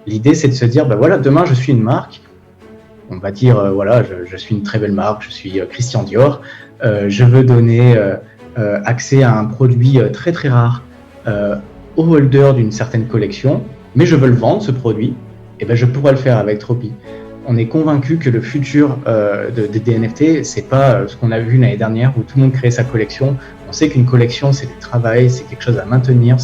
L'idée, c'est de se dire, voilà, demain, je suis une marque. On va dire, voilà, je suis une très belle marque, je suis Christian Dior. Je veux donner accès à un produit très, très rare au holder d'une certaine collection, mais je veux le vendre, ce produit. Et je pourrais le faire avec Tropy. On est convaincu que le futur des NFT, c'est pas ce qu'on a vu l'année dernière où tout le monde crée sa collection. On sait qu'une collection, c'est du travail, c'est quelque chose à maintenir,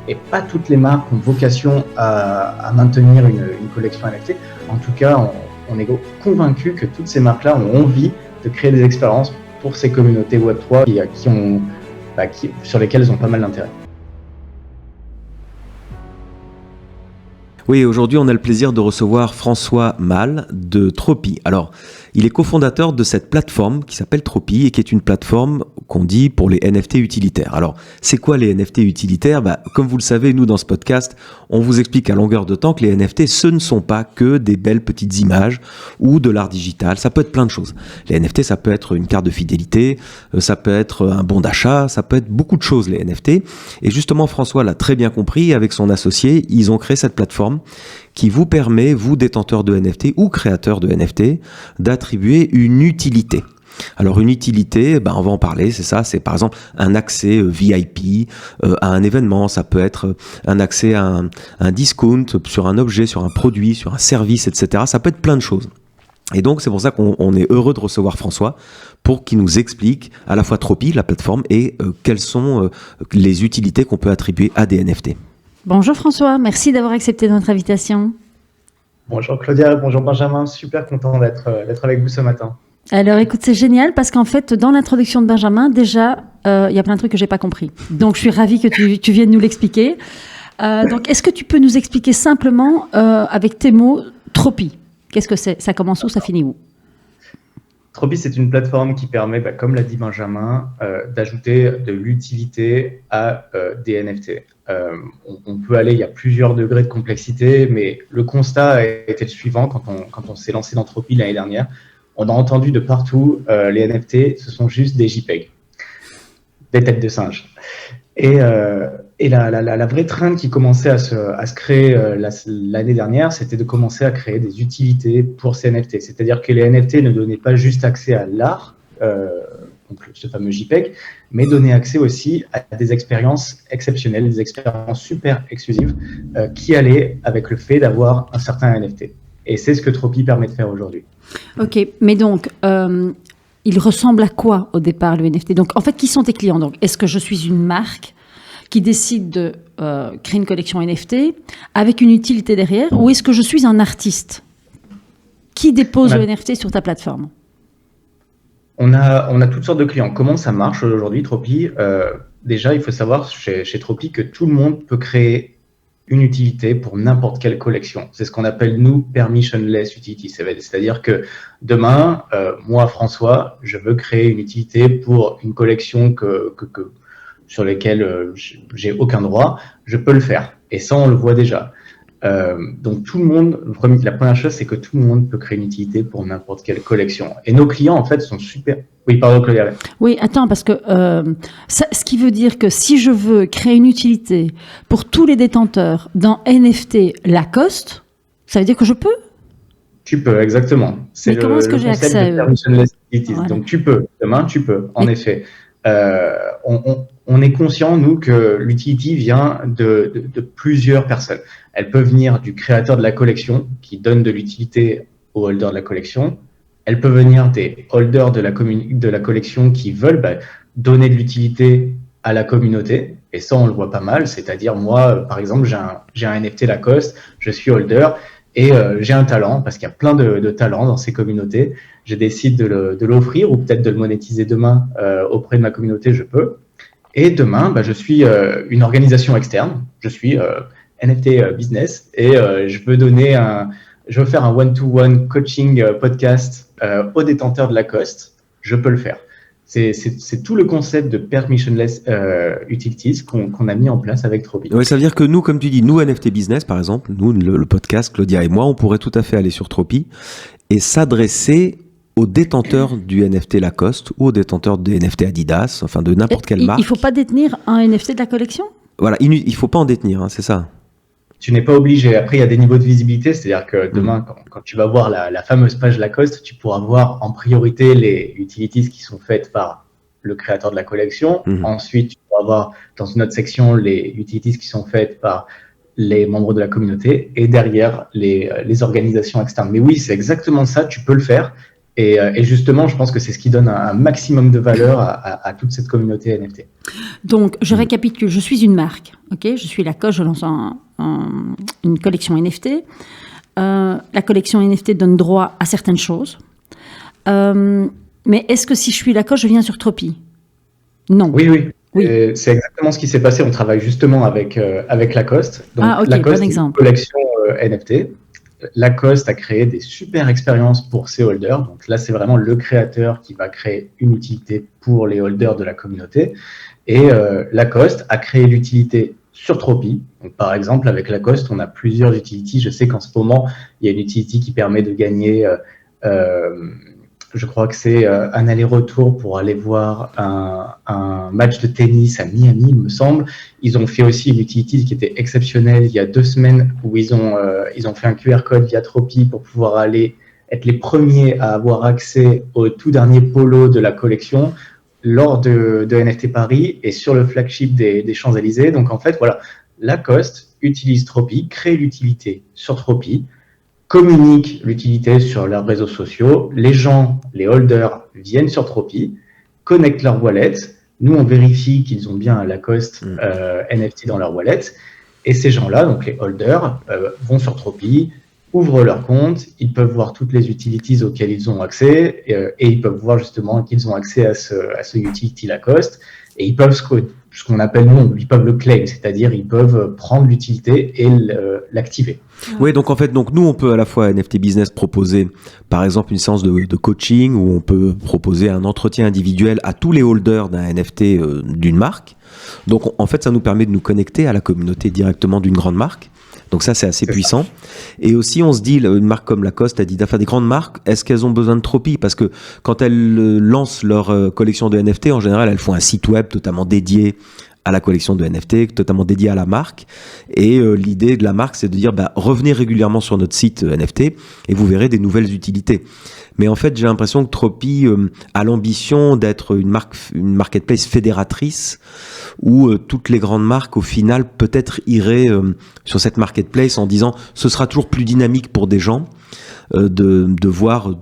et pas toutes les marques ont vocation à maintenir une collection NFT. En tout cas, on est convaincu que toutes ces marques-là ont envie de créer des expériences pour ces communautés Web3 sur lesquelles elles ont pas mal d'intérêt. Oui, aujourd'hui, on a le plaisir de recevoir François Mal de Tropy. Alors, il est cofondateur de cette plateforme qui s'appelle Tropy et qui est une plateforme qu'on dit pour les NFT utilitaires. Alors, c'est quoi les NFT utilitaires ? Comme vous le savez, nous, dans ce podcast, on vous explique à longueur de temps que les NFT, ce ne sont pas que des belles petites images ou de l'art digital. Ça peut être plein de choses. Les NFT, ça peut être une carte de fidélité, ça peut être un bon d'achat, ça peut être beaucoup de choses, les NFT. Et justement, François l'a très bien compris. Avec son associé, ils ont créé cette plateforme qui vous permet, vous détenteurs de NFT ou créateurs de NFT, d'attribuer une utilité. Alors une utilité, on va en parler, c'est ça, c'est par exemple un accès VIP à un événement, ça peut être un accès à un discount sur un objet, sur un produit, sur un service, etc. Ça peut être plein de choses. Et donc c'est pour ça qu'on est heureux de recevoir François pour qu'il nous explique à la fois Tropy, la plateforme, et quelles sont les utilités qu'on peut attribuer à des NFT. Bonjour François, merci d'avoir accepté notre invitation. Bonjour Claudia, bonjour Benjamin, super content d'être avec vous ce matin. Alors écoute, c'est génial parce qu'en fait, dans l'introduction de Benjamin, déjà, il y a plein de trucs que j'ai pas compris. Donc je suis ravie que tu viennes nous l'expliquer. Donc est-ce que tu peux nous expliquer simplement, avec tes mots, Tropy ? Qu'est-ce que c'est ? Ça commence où, ça finit où ? Tropy, c'est une plateforme qui permet, comme l'a dit Benjamin, d'ajouter de l'utilité à des NFT. On peut aller, il y a plusieurs degrés de complexité, mais le constat a été le suivant quand on s'est lancé dans Tropy l'année dernière. On a entendu de partout, les NFT, ce sont juste des JPEG, des têtes de singe. Et la vraie trend qui commençait à se créer l'année dernière, c'était de commencer à créer des utilités pour ces NFT. C'est-à-dire que les NFT ne donnaient pas juste accès à l'art, donc ce fameux JPEG, mais donnaient accès aussi à des expériences exceptionnelles, des expériences super exclusives qui allaient avec le fait d'avoir un certain NFT. Et c'est ce que Tropy permet de faire aujourd'hui. Ok, mais donc, il ressemble à quoi au départ le NFT ? Donc, en fait, qui sont tes clients ? Donc, est-ce que je suis une marque qui décide de créer une collection NFT avec une utilité derrière, ou est-ce que je suis un artiste qui dépose le NFT sur ta plateforme ? On a toutes sortes de clients. Comment ça marche aujourd'hui, Tropy ? Déjà, il faut savoir chez Tropy que tout le monde peut créer une utilité pour n'importe quelle collection. C'est ce qu'on appelle, nous, permissionless utility. C'est-à-dire que demain, moi, François, je veux créer une utilité pour une collection sur laquelle j'ai aucun droit, je peux le faire. Et ça, on le voit déjà. Donc, tout le monde, la première chose, c'est que tout le monde peut créer une utilité pour n'importe quelle collection. Et nos clients, en fait, sont super... Oui, pardon, Claudia. Oui, attends, parce que ce qui veut dire que si je veux créer une utilité pour tous les détenteurs d'un NFT Lacoste, ça veut dire que je peux ? Tu peux, exactement. Mais comment est-ce que j'ai accès à eux ? Permissionless utilities. Voilà. Donc, tu peux. Demain, tu peux, en effet. On est conscient, nous, que l'utility vient de plusieurs personnes. Elle peut venir du créateur de la collection qui donne de l'utilité au holder de la collection. Elle peut venir des holders de la collection qui veulent donner de l'utilité à la communauté. Et ça, on le voit pas mal. C'est-à-dire, moi, par exemple, j'ai un NFT Lacoste, je suis holder et j'ai un talent, parce qu'il y a plein de talents dans ces communautés. Je décide de l'offrir ou peut-être de le monétiser demain auprès de ma communauté, je peux. Et demain, je suis une organisation externe. Je suis NFT business et je veux faire un one-to-one coaching podcast aux détenteurs de Lacoste. Je peux le faire. C'est tout le concept de permissionless utilities qu'on a mis en place avec Tropy. Oui, ça veut dire que nous, comme tu dis, nous NFT Business, par exemple, nous, le podcast, Claudia et moi, on pourrait tout à fait aller sur Tropy et s'adresser aux détenteurs du NFT Lacoste ou aux détenteurs des NFT Adidas, enfin de n'importe quelle marque. Il ne faut pas détenir un NFT de la collection ? Voilà, il ne faut pas en détenir, hein, c'est ça. tu n'es pas obligé. Après, il y a des niveaux de visibilité, c'est-à-dire que demain, quand tu vas voir la fameuse page Lacoste, tu pourras voir en priorité les utilities qui sont faites par le créateur de la collection. Ensuite, tu pourras voir dans une autre section les utilities qui sont faites par les membres de la communauté et derrière les organisations externes. Mais oui, c'est exactement ça, tu peux le faire. Et justement, je pense que c'est ce qui donne un maximum de valeur à toute cette communauté NFT. Donc, je récapitule, je suis une marque, ok, je suis Lacoste, je lance une collection NFT. La collection NFT donne droit à certaines choses. Mais est-ce que si je suis Lacoste, je viens sur Tropy? Non. Oui. C'est exactement ce qui s'est passé. On travaille justement avec Lacoste. Donc, ok, Lacoste, bon exemple. Une collection NFT. Lacoste a créé des super expériences pour ses holders. Donc là, c'est vraiment le créateur qui va créer une utilité pour les holders de la communauté. Et Lacoste a créé l'utilité sur Tropy. Donc, par exemple, avec Lacoste, on a plusieurs utilities. Je sais qu'en ce moment, il y a une utility qui permet de gagner, je crois que c'est un aller-retour pour aller voir un match de tennis à Miami, il me semble. Ils ont fait aussi une utility qui était exceptionnelle il y a 2 semaines où ils ont fait un QR code via Tropy pour pouvoir aller être les premiers à avoir accès au tout dernier polo de la collection lors de NFT Paris et sur le flagship des Champs-Élysées. Donc en fait, voilà, Lacoste utilise Tropy, crée l'utilité sur Tropy, communique l'utilité sur leurs réseaux sociaux. Les gens, les holders, viennent sur Tropy, connectent leur wallet. Nous, on vérifie qu'ils ont bien un Lacoste NFT dans leur wallet. Et ces gens-là, donc les holders, vont sur Tropy, ouvrent leur compte, ils peuvent voir toutes les utilities auxquelles ils ont accès et ils peuvent voir justement qu'ils ont accès à ce utility Lacoste. Et ils peuvent ce qu'on appelle, ils peuvent le claim, c'est-à-dire ils peuvent prendre l'utilité et l'activer. Oui, donc en fait, nous, on peut à la fois à NFT Business proposer, par exemple, une séance de coaching où on peut proposer un entretien individuel à tous les holders d'un NFT d'une marque. Donc, en fait, ça nous permet de nous connecter à la communauté directement d'une grande marque. Donc ça, c'est assez puissant. Et aussi, on se dit, une marque comme Lacoste, Adidas, des grandes marques, est-ce qu'elles ont besoin de Tropy? Parce que quand elles lancent leur collection de NFT, en général, elles font un site web totalement dédié à la collection de NFT, totalement dédié à la marque. Et l'idée de la marque, c'est de dire, revenez régulièrement sur notre site NFT et vous verrez des nouvelles utilités. Mais en fait, j'ai l'impression que Tropy a l'ambition d'être une marketplace fédératrice où toutes les grandes marques, au final, peut-être iraient sur cette marketplace en disant ce sera toujours plus dynamique pour des gens de voir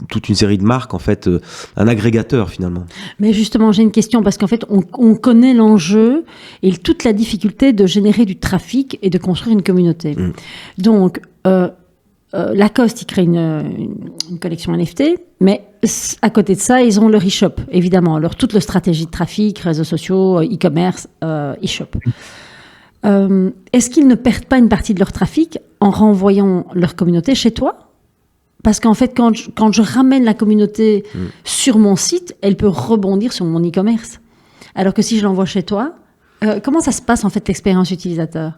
toute une série de marques, en fait, un agrégateur finalement. Mais justement, j'ai une question parce qu'en fait, on connaît l'enjeu et toute la difficulté de générer du trafic et de construire une communauté. Donc, Lacoste, ils créent une collection NFT, mais à côté de ça, ils ont leur e-shop, évidemment. Toute leur stratégie de trafic, réseaux sociaux, e-commerce, e-shop. Est-ce qu'ils ne perdent pas une partie de leur trafic en renvoyant leur communauté chez toi? Parce qu'en fait, quand je ramène la communauté sur mon site, elle peut rebondir sur mon e-commerce. Alors que si je l'envoie chez toi, comment ça se passe en fait l'expérience utilisateur?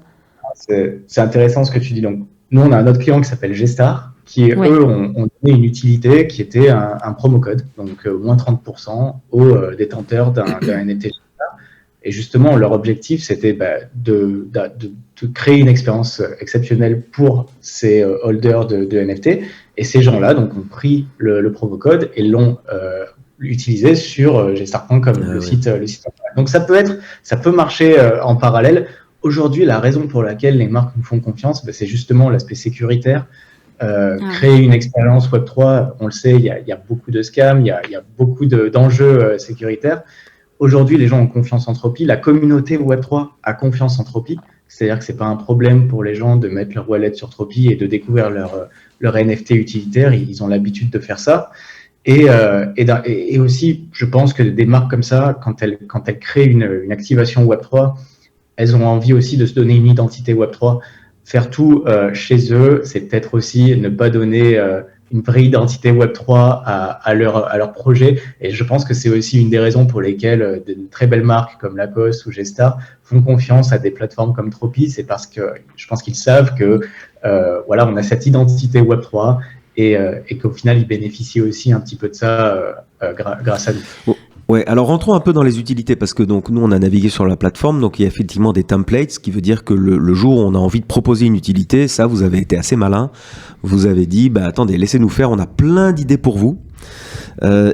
C'est intéressant ce que tu dis. Donc, nous, on a un autre client qui s'appelle G-Star, qui, eux, ont donné une utilité qui était un promo code, donc moins 30% aux détenteurs d'un NFT G-Star. Et justement, leur objectif, c'était de créer une expérience exceptionnelle pour ces holders de NFT. Et ces gens-là donc, ont pris le promo code et l'ont utilisé sur gstar.com, le site internet. Donc, ça peut marcher en parallèle. Aujourd'hui, la raison pour laquelle les marques nous font confiance, c'est justement l'aspect sécuritaire. Créer une expérience Web3, on le sait, il y a beaucoup de scams, il y a beaucoup d'enjeux sécuritaires. Aujourd'hui, les gens ont confiance en Tropy. La communauté Web3 a confiance en Tropy. C'est-à-dire que ce n'est pas un problème pour les gens de mettre leur wallet sur Tropy et de découvrir leur NFT utilitaire. Ils ont l'habitude de faire ça. Et aussi, je pense que des marques comme ça, quand elles créent une activation Web3, elles ont envie aussi de se donner une identité Web3. Faire tout chez eux, c'est peut-être aussi ne pas donner une vraie identité Web3 à leur projet. Et je pense que c'est aussi une des raisons pour lesquelles de très belles marques comme Lacoste ou G-Star font confiance à des plateformes comme Tropy. C'est parce que je pense qu'ils savent que on a cette identité Web3 et qu'au final, ils bénéficient aussi un petit peu de ça grâce à nous. Ouais, alors rentrons un peu dans les utilités parce que donc nous on a navigué sur la plateforme, donc il y a effectivement des templates, ce qui veut dire que le jour où on a envie de proposer une utilité, ça vous avez été assez malin, vous avez dit bah attendez, laissez-nous faire, on a plein d'idées pour vous.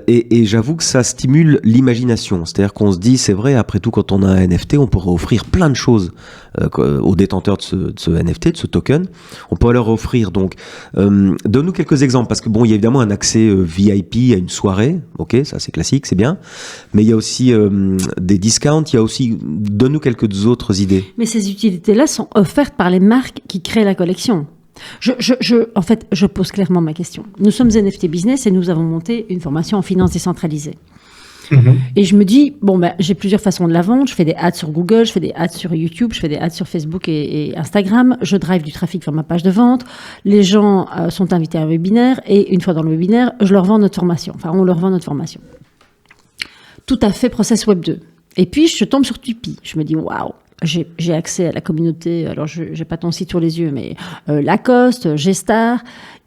Et j'avoue que ça stimule l'imagination, c'est-à-dire qu'on se dit c'est vrai, après tout quand on a un NFT on pourrait offrir plein de choses aux détenteurs de ce NFT, de ce token, on pourrait leur offrir donc donne-nous quelques exemples parce que bon il y a évidemment un accès VIP à une soirée, ok ça c'est classique, c'est bien, mais il y a aussi des discounts, il y a aussi, donne-nous quelques autres idées. Mais ces utilités-là sont offertes par les marques qui créent la collection. En fait, je pose clairement ma question. Nous sommes NFT Business et nous avons monté une formation en finance décentralisée. Et je me dis, j'ai plusieurs façons de la vendre. Je fais des ads sur Google, je fais des ads sur YouTube, je fais des ads sur Facebook et Instagram. Je drive du trafic vers ma page de vente. Les gens sont invités à un webinaire et une fois dans le webinaire, je leur vends notre formation. Enfin, on leur vend notre formation. Tout à fait process Web 2. Et puis, je tombe sur Tipeee. Je me dis, waouh! J'ai accès à la communauté, alors je n'ai pas ton site sur les yeux, mais Lacoste, G-Star,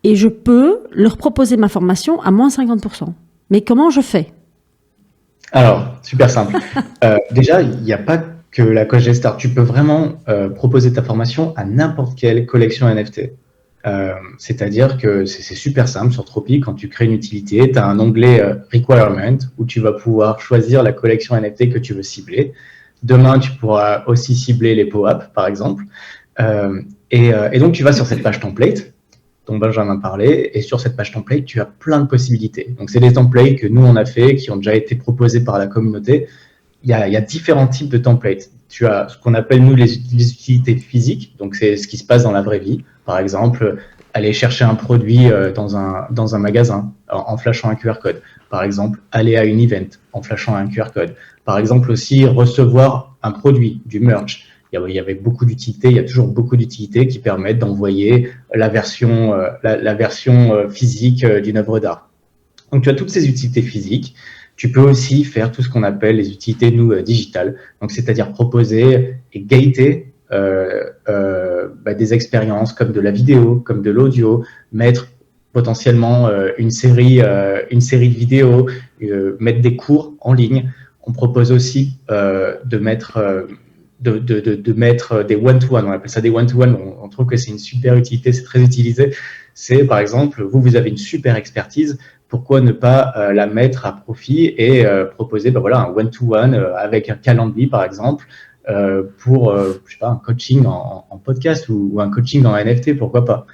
et je peux leur proposer ma formation à moins 50%. Mais comment je fais? Alors, super simple. Déjà, il n'y a pas que Lacoste G-Star. Tu peux vraiment proposer ta formation à n'importe quelle collection NFT. C'est-à-dire que c'est super simple sur Tropy. Quand tu crées une utilité, tu as un onglet Requirement où tu vas pouvoir choisir la collection NFT que tu veux cibler. Demain, tu pourras aussi cibler les POAP, par exemple. Et donc, tu vas sur cette page template dont Benjamin parlait. Et sur cette page template, tu as plein de possibilités. Donc, c'est des templates que nous, on a fait, qui ont déjà été proposés par la communauté. Il y a différents types de templates. Tu as ce qu'on appelle, nous, les utilités physiques. Donc, c'est ce qui se passe dans la vraie vie. Par exemple, aller chercher un produit dans un magasin en flashant un QR code. Par exemple, aller à une event en flashant un QR code. Par exemple, aussi recevoir un produit, du merch. Il y avait beaucoup d'utilités, il y a toujours beaucoup d'utilités qui permettent d'envoyer la version physique d'une œuvre d'art. Donc, tu as toutes ces utilités physiques. Tu peux aussi faire tout ce qu'on appelle les utilités, digitales. Donc, c'est-à-dire proposer et gater des expériences comme de la vidéo, comme de l'audio, mettre potentiellement une série de vidéos, mettre des cours en ligne. On propose aussi de mettre des one-to-one. On appelle ça des one-to-one. On trouve que c'est une super utilité, c'est très utilisé. C'est par exemple, vous avez une super expertise. Pourquoi ne pas la mettre à profit et proposer un one-to-one avec un Calendly par exemple pour un coaching en podcast ou un coaching en NFT, pourquoi pas.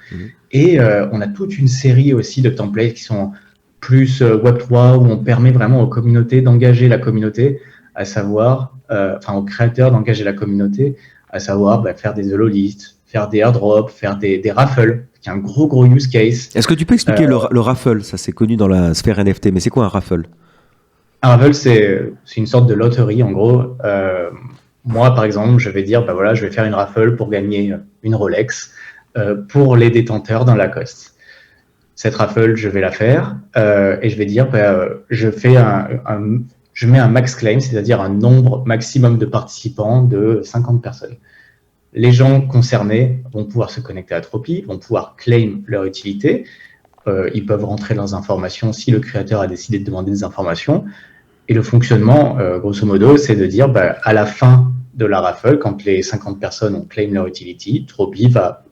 Et on a toute une série aussi de templates qui sont plus Web3 où on permet vraiment aux communautés d'engager la communauté, à savoir, aux créateurs d'engager la communauté, à savoir faire des hololistes, faire des airdrops, faire des raffles, qui est un gros use case. Est-ce que tu peux expliquer le raffle? Ça, c'est connu dans la sphère NFT, mais c'est quoi un raffle? Un raffle, c'est une sorte de loterie, en gros. Moi, par exemple, je vais dire, je vais faire une raffle pour gagner une Rolex pour les détenteurs dans Lacoste. Cette raffle, je vais la faire et je vais dire, je mets un max claim, c'est-à-dire un nombre maximum de participants de 50 personnes. Les gens concernés vont pouvoir se connecter à Tropy, vont pouvoir claim leur utilité. Ils peuvent rentrer leurs informations si le créateur a décidé de demander des informations. Et le fonctionnement, grosso modo, c'est de dire, à la fin de la raffle, quand les 50 personnes ont claim leur utility, Tropy va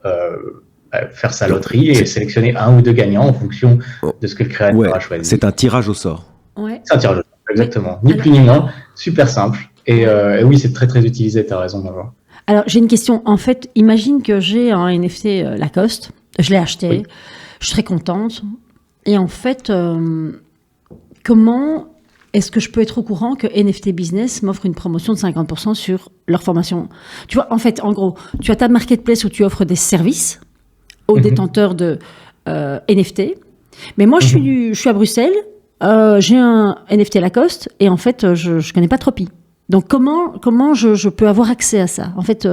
faire sa loterie et sélectionner un ou deux gagnants en fonction de ce que le créateur a choisi. C'est un tirage au sort. Ouais. C'est un tirage au sort, exactement. Ni plus ni moins, super simple. Et oui, c'est très très utilisé, tu as raison d'avoir. Alors, j'ai une question. En fait, imagine que j'ai un NFT Lacoste. Je l'ai acheté. Oui. Je suis très contente. Et en fait, comment est-ce que je peux être au courant que NFT Business m'offre une promotion de 50% sur leur formation? Tu vois, en fait, en gros, tu as ta marketplace où tu offres des services aux détenteurs de NFT. Mais moi, je suis à Bruxelles. J'ai un NFT Lacoste. Et en fait, je ne connais pas Tropy. Donc, comment je peux avoir accès à ça? En fait,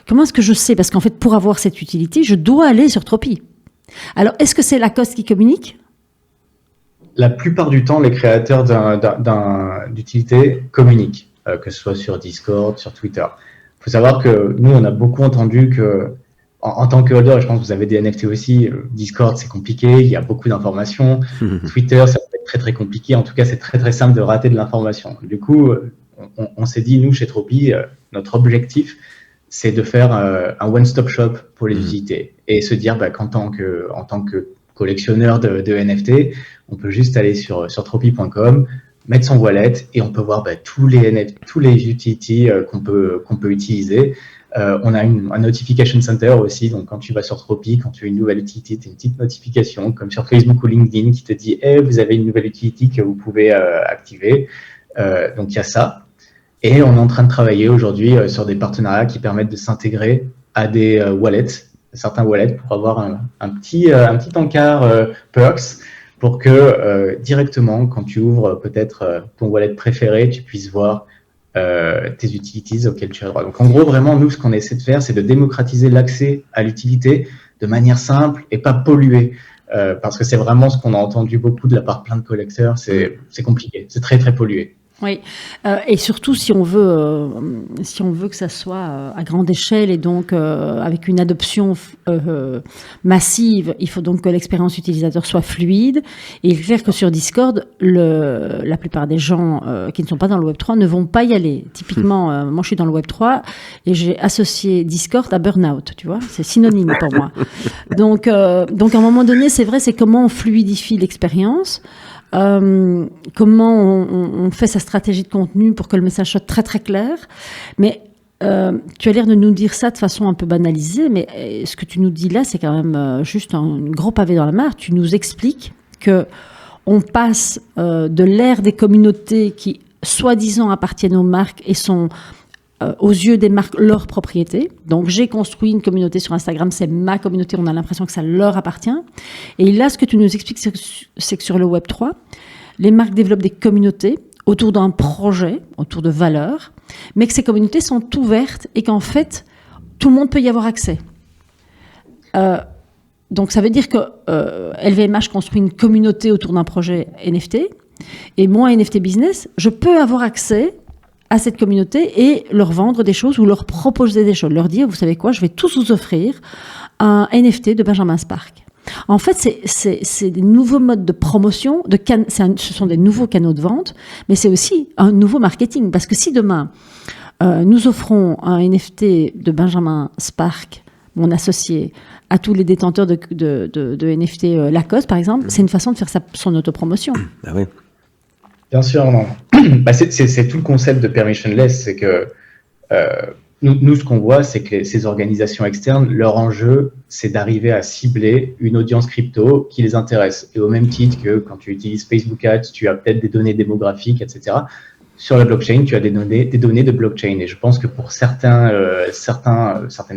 comment est-ce que je sais? Parce qu'en fait, pour avoir cette utilité, je dois aller sur Tropy. Alors, est-ce que c'est Lacoste qui communique? La plupart du temps, les créateurs d'utilité communiquent, que ce soit sur Discord, sur Twitter. Il faut savoir que nous, on a beaucoup entendu que en tant que holder, je pense que vous avez des NFT aussi. Discord, c'est compliqué, il y a beaucoup d'informations. Twitter, ça peut être très très compliqué. En tout cas, c'est très très simple de rater de l'information. Du coup, on s'est dit, nous, chez Tropy, notre objectif, c'est de faire un one-stop shop pour les utilités et se dire qu'en tant que collectionneur de NFT, on peut juste aller sur tropy.com, mettre son wallet et on peut voir tous les utilities qu'on peut utiliser. On a un notification center aussi, donc quand tu vas sur Tropy, quand tu as une nouvelle utility, tu as une petite notification, comme sur Facebook ou LinkedIn, qui te dit hey, vous avez une nouvelle utility que vous pouvez activer. Donc il y a ça. Et on est en train de travailler aujourd'hui sur des partenariats qui permettent de s'intégrer à des wallets, certains wallets, pour avoir un petit encart perks, pour que directement, quand tu ouvres peut-être ton wallet préféré, tu puisses voir tes utilities auxquelles tu as droit. Donc en gros, vraiment, nous, ce qu'on essaie de faire, c'est de démocratiser l'accès à l'utilité de manière simple et pas polluée. Parce que c'est vraiment ce qu'on a entendu beaucoup de la part de plein de collecteurs, c'est compliqué, c'est très très pollué. Oui, et surtout si on veut que ça soit à grande échelle et donc avec une adoption massive, il faut donc que l'expérience utilisateur soit fluide. Et il est clair que sur Discord, la plupart des gens qui ne sont pas dans le Web3 ne vont pas y aller. Typiquement, moi je suis dans le Web3 et j'ai associé Discord à burn-out, tu vois, c'est synonyme pour moi. Donc à un moment donné, c'est vrai, c'est comment on fluidifie l'expérience. Comment on fait sa stratégie de contenu pour que le message soit très très clair. Mais tu as l'air de nous dire ça de façon un peu banalisée, mais ce que tu nous dis là, c'est quand même juste un gros pavé dans la mare. Tu nous expliques que on passe de l'ère des communautés qui soi-disant appartiennent aux marques et sont aux yeux des marques leur propriété. Donc j'ai construit une communauté sur Instagram, c'est ma communauté, on a l'impression que ça leur appartient. Et là, ce que tu nous expliques, c'est que sur le Web3, les marques développent des communautés autour d'un projet, autour de valeurs, mais que ces communautés sont ouvertes et qu'en fait, tout le monde peut y avoir accès. Donc ça veut dire que LVMH construit une communauté autour d'un projet NFT, et moi, NFT Business, je peux avoir accès à cette communauté et leur vendre des choses ou leur proposer des choses, leur dire, vous savez quoi, je vais tous vous offrir un NFT de Benjamin Spark. En fait, c'est des nouveaux modes de promotion, ce sont des nouveaux canaux de vente, mais c'est aussi un nouveau marketing. Parce que si demain, nous offrons un NFT de Benjamin Spark, mon associé, à tous les détenteurs de NFT Lacoste, par exemple, c'est une façon de faire son autopromotion. Ah oui. Bien sûr, non. C'est tout le concept de permissionless, c'est que nous, ce qu'on voit, c'est que ces organisations externes, leur enjeu, c'est d'arriver à cibler une audience crypto qui les intéresse. Et au même titre que quand tu utilises Facebook Ads, tu as peut-être des données démographiques, etc. Sur la blockchain, tu as des données de blockchain. Et je pense que pour certaines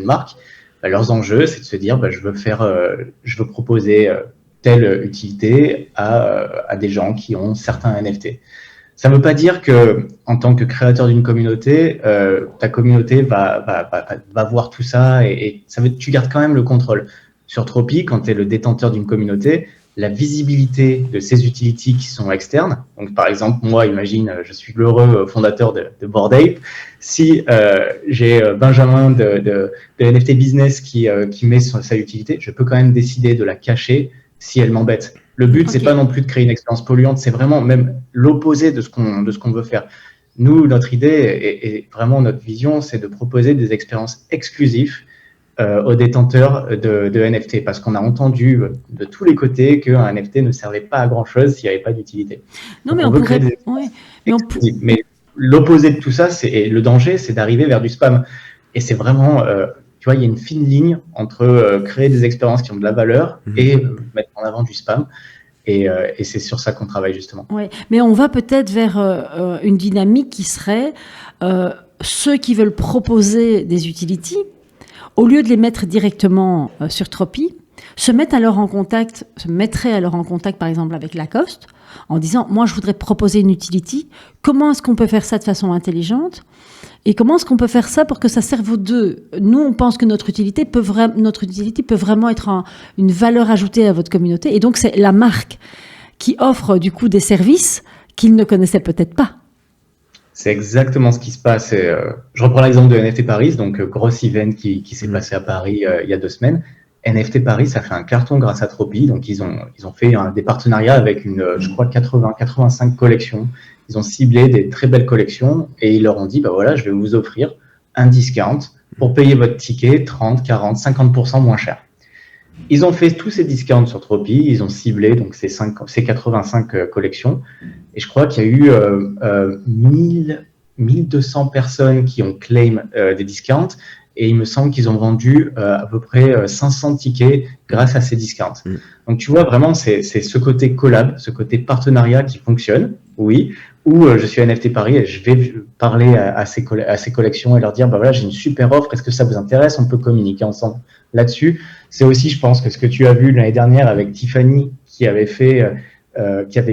marques, leurs enjeux, c'est de se dire, je veux proposer telle utilité à des gens qui ont certains NFT. Ça ne veut pas dire que, en tant que créateur d'une communauté, ta communauté va voir tout ça et tu gardes quand même le contrôle. Sur Tropy, quand tu es le détenteur d'une communauté, la visibilité de ces utilities qui sont externes, donc par exemple, moi, imagine, je suis l'heureux fondateur de Bored Ape, si j'ai Benjamin de NFT Business qui met sa utilité, je peux quand même décider de la cacher si elle m'embête. Le but, c'est pas non plus de créer une expérience polluante, c'est vraiment même l'opposé de ce qu'on veut faire. Nous, notre idée et vraiment notre vision, c'est de proposer des expériences exclusives aux détenteurs de NFT, parce qu'on a entendu de tous les côtés qu'un NFT ne servait pas à grand-chose s'il n'y avait pas d'utilité. Non, mais on pourrait... Mais l'opposé de tout ça, et le danger, c'est d'arriver vers du spam. Et c'est vraiment... tu vois, il y a une fine ligne entre créer des expériences qui ont de la valeur et mettre en avant du spam. Et c'est sur ça qu'on travaille justement. Oui, mais on va peut-être vers une dynamique qui serait ceux qui veulent proposer des utilities, au lieu de les mettre directement sur Tropy, se mettraient alors en contact, par exemple, avec Lacoste, en disant, moi, je voudrais proposer une utility. Comment est-ce qu'on peut faire ça de façon intelligente ? Et comment est-ce qu'on peut faire ça pour que ça serve aux deux ? Nous, on pense que notre utilité peut vraiment être une valeur ajoutée à votre communauté. Et donc, c'est la marque qui offre, du coup, des services qu'ils ne connaissaient peut-être pas. C'est exactement ce qui se passe. Je reprends l'exemple de NFT Paris, donc gros event qui s'est passé à Paris il y a 2 semaines. NFT Paris, ça fait un carton grâce à Tropy. Donc ils ont fait des partenariats avec je crois 85 collections. Ils ont ciblé des très belles collections et ils leur ont dit bah voilà, je vais vous offrir un discount pour payer votre ticket 30, 40, 50% moins cher. Ils ont fait tous ces discounts sur Tropy, ils ont ciblé donc ces 85 collections, et je crois qu'il y a eu 1200 personnes qui ont claim des discounts, et il me semble qu'ils ont vendu à peu près 500 tickets grâce à ces discounts. Donc tu vois vraiment, c'est ce côté collab, ce côté partenariat qui fonctionne, oui, où je suis à NFT Paris et je vais parler à ces collections et leur dire, bah voilà, j'ai une super offre, est-ce que ça vous intéresse? On peut communiquer ensemble là-dessus. C'est aussi, je pense, que ce que tu as vu l'année dernière avec Tiffany, qui avait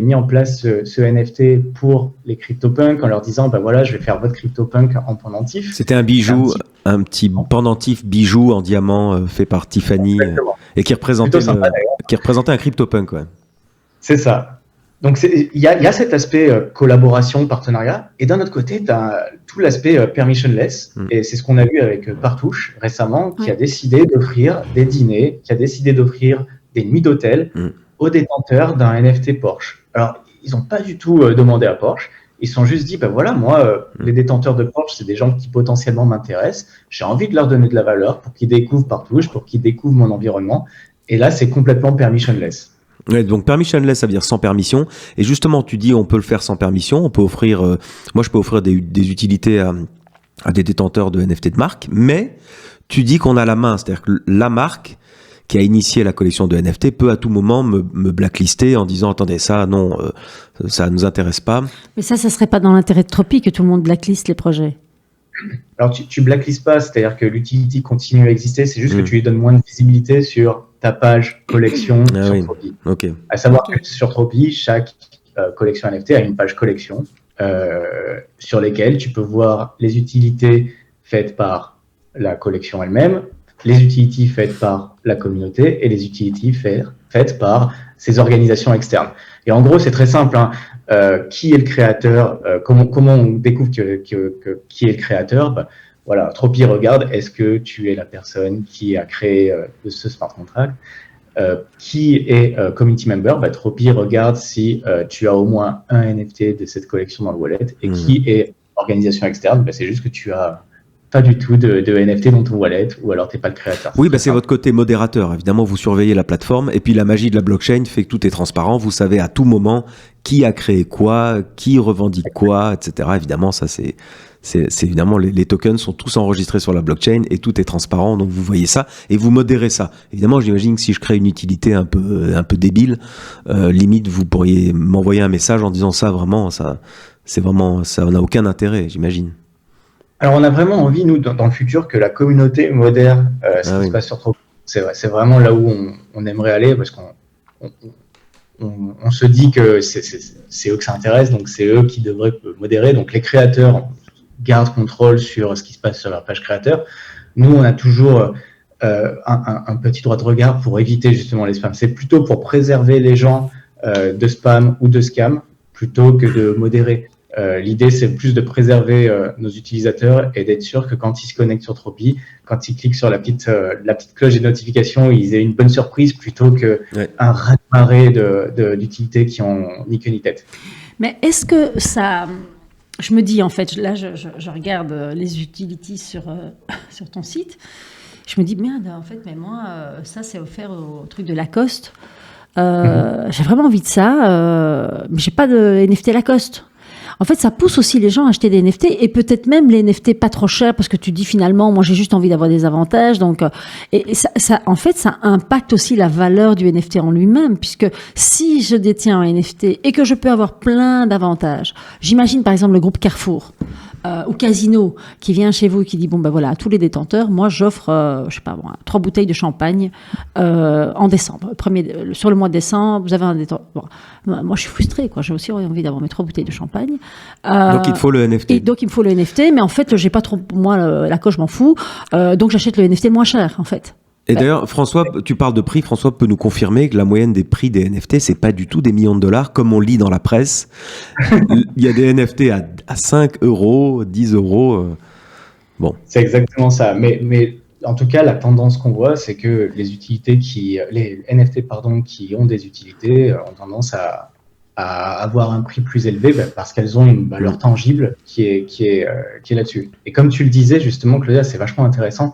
mis en place ce NFT pour les CryptoPunks en leur disant, bah voilà, je vais faire votre CryptoPunk en pendentif. C'était un bijou, un petit pendentif bijou en diamant fait par Tiffany et qui représentait un CryptoPunk, ouais. C'est ça. Donc, il y a cet aspect collaboration, partenariat, et d'un autre côté, tu as tout l'aspect permissionless, et c'est ce qu'on a vu avec Partouche récemment, qui a décidé d'offrir des dîners, qui a décidé d'offrir des nuits d'hôtel aux détenteurs d'un NFT Porsche. Alors, ils n'ont pas du tout demandé à Porsche, ils se sont juste dit, ben voilà, moi, les détenteurs de Porsche, c'est des gens qui potentiellement m'intéressent, j'ai envie de leur donner de la valeur pour qu'ils découvrent Partouche, pour qu'ils découvrent mon environnement, et là, c'est complètement permissionless. Ouais, donc permissionless, ça veut dire sans permission. Et justement, tu dis on peut le faire sans permission. On peut offrir, moi je peux offrir des utilités à des détenteurs de NFT de marque, mais tu dis qu'on a la main, c'est-à-dire que la marque qui a initié la collection de NFT peut à tout moment me blacklister en disant attendez ça non, ça nous intéresse pas. Mais ça serait pas dans l'intérêt de Tropy que tout le monde blackliste les projets. Alors tu blacklistes pas, c'est-à-dire que l'utility continue à exister, c'est juste que tu lui donnes moins de visibilité sur ta page collection sur Tropy. Okay. À savoir que sur Tropy, chaque collection NFT a une page collection sur lesquelles tu peux voir les utilités faites par la collection elle-même, les utilities faites par la communauté et les utilities faites par ces organisations externes. Et en gros, c'est très simple. Qui est le créateur? Comment on découvre qui est le créateur? Voilà, Tropy regarde, est-ce que tu es la personne qui a créé ce smart contract? Qui est community member? Tropy regarde si tu as au moins un NFT de cette collection dans le wallet. Et qui est organisation externe? C'est juste que tu as pas du tout de NFT dans ton wallet, ou alors tu n'es pas le créateur. Oui, c'est votre côté modérateur. Évidemment, vous surveillez la plateforme, et puis la magie de la blockchain fait que tout est transparent. Vous savez à tout moment qui a créé quoi, qui revendique quoi, etc. Évidemment, ça c'est évidemment les tokens sont tous enregistrés sur la blockchain et tout est transparent, donc vous voyez ça et vous modérez ça. Évidemment, j'imagine que si je crée une utilité un peu débile, limite vous pourriez m'envoyer un message en disant ça vraiment, ça n'a aucun intérêt, j'imagine. Alors, on a vraiment envie, nous, dans le futur, que la communauté modère ce qui se passe sur Tropy. C'est vraiment là où on aimerait aller, parce qu'on se dit que c'est eux que ça intéresse, donc c'est eux qui devraient modérer. Donc, les créateurs gardent contrôle sur ce qui se passe sur leur page créateur. Nous, on a toujours un petit droit de regard pour éviter justement les spams. C'est plutôt pour préserver les gens de spam ou de scam, plutôt que de modérer. L'idée, c'est plus de préserver nos utilisateurs et d'être sûr que quand ils se connectent sur Tropy, quand ils cliquent sur la petite cloche des notifications, ils aient une bonne surprise plutôt qu'un raz-de-marée d'utilités qui ont ni queue ni tête. Mais est-ce que ça... Je me dis, en fait, là, je regarde les utilities sur ton site. Je me dis, merde, en fait, mais moi, ça, c'est offert au truc de Lacoste. J'ai vraiment envie de ça, mais j'ai pas de NFT Lacoste. En fait, ça pousse aussi les gens à acheter des NFT et peut-être même les NFT pas trop chers parce que tu dis finalement, moi j'ai juste envie d'avoir des avantages. Donc, et ça, en fait, ça impacte aussi la valeur du NFT en lui-même, puisque si je détiens un NFT et que je peux avoir plein d'avantages, j'imagine par exemple le groupe Carrefour ou Casino qui vient chez vous et qui dit bon ben voilà, à tous les détenteurs, moi j'offre je sais pas moi 3 bouteilles de champagne en décembre, sur le mois de décembre, vous avez un détenteur. Bon, moi je suis frustrée quoi, j'ai aussi envie d'avoir mes 3 bouteilles de champagne. Donc il te faut le NFT. Donc il me faut le NFT, mais en fait j'ai pas trop, moi la coche je m'en fous, donc j'achète le NFT moins cher en fait. Et d'ailleurs, François, tu parles de prix. François peut nous confirmer que la moyenne des prix des NFT, c'est pas du tout des millions de dollars, comme on lit dans la presse. Il y a des NFT à 5 euros, 10 euros. Bon. C'est exactement ça. Mais en tout cas, la tendance qu'on voit, c'est que les NFT qui ont des utilités ont tendance à avoir un prix plus élevé parce qu'elles ont une valeur tangible qui est là-dessus. Et comme tu le disais justement, Claudia, c'est vachement intéressant.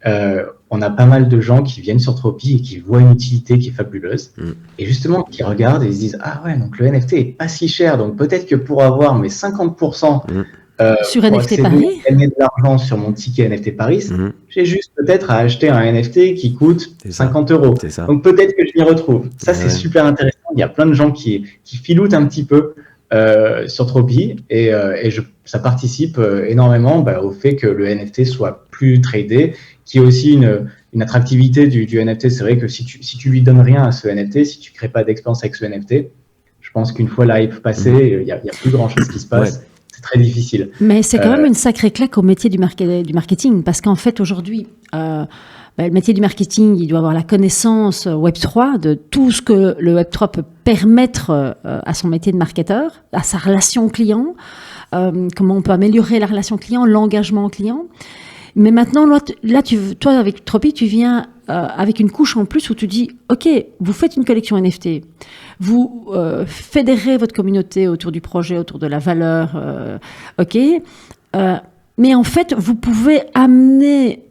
On a pas mal de gens qui viennent sur Tropy et qui voient une utilité qui est fabuleuse et justement qui regardent et se disent ah ouais, donc le NFT est pas si cher, donc peut-être que pour avoir mes 50% sur NFT Paris, gagner de l'argent sur mon ticket NFT Paris, j'ai juste peut-être à acheter un NFT qui coûte 50 euros. Donc peut-être que je m'y retrouve. Ça, c'est super intéressant. Il y a plein de gens qui filoutent un petit peu sur Tropy et ça participe énormément au fait que le NFT soit plus tradé, qui est aussi une attractivité du NFT. C'est vrai que si tu lui donnes rien à ce NFT, si tu crées pas d'expérience avec ce NFT, je pense qu'une fois la hype passée, il y a plus grand chose qui se passe. Ouais. C'est très difficile. Mais c'est quand même une sacrée claque au métier du marketing, parce qu'en fait aujourd'hui, le métier du marketing, il doit avoir la connaissance Web3 de tout ce que le Web3 peut permettre à son métier de marketeur, à sa relation client, comment on peut améliorer la relation client, l'engagement client. Mais maintenant, là, toi, avec Tropy, tu viens avec une couche en plus où tu dis, OK, vous faites une collection NFT, vous fédérez votre communauté autour du projet, autour de la valeur, OK, mais en fait, vous pouvez amener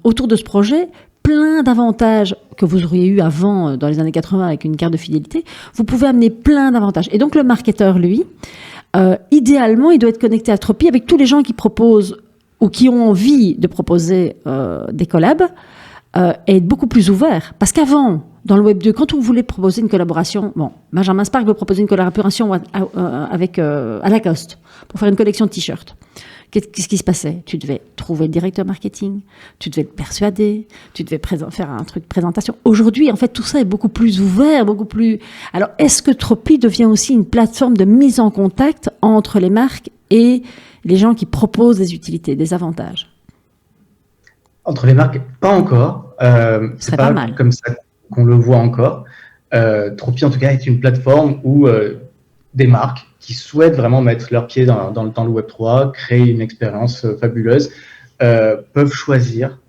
autour de ce projet plein d'avantages que vous auriez eu avant, dans les années 80, avec une carte de fidélité. Vous pouvez amener plein d'avantages. Et donc, le marketeur, lui, idéalement, il doit être connecté à Tropy avec tous les gens qui proposent ou qui ont envie de proposer des collabs, et être beaucoup plus ouvert. Parce qu'avant, dans le Web 2, quand on voulait proposer une collaboration, Benjamin Spark veut proposer une collaboration avec à Lacoste pour faire une collection de t-shirts. Qu'est-ce qui se passait? Tu devais trouver le directeur marketing, tu devais le persuader, tu devais faire un truc de présentation. Aujourd'hui, en fait, tout ça est beaucoup plus ouvert, beaucoup plus... Alors, est-ce que Tropy devient aussi une plateforme de mise en contact entre les marques et les gens qui proposent des utilités, des avantages? Entre les marques, pas encore. C'est pas mal comme ça qu'on le voit encore. Tropy, en tout cas, est une plateforme où des marques qui souhaitent vraiment mettre leurs pieds dans le Web3, créer une expérience fabuleuse, peuvent choisir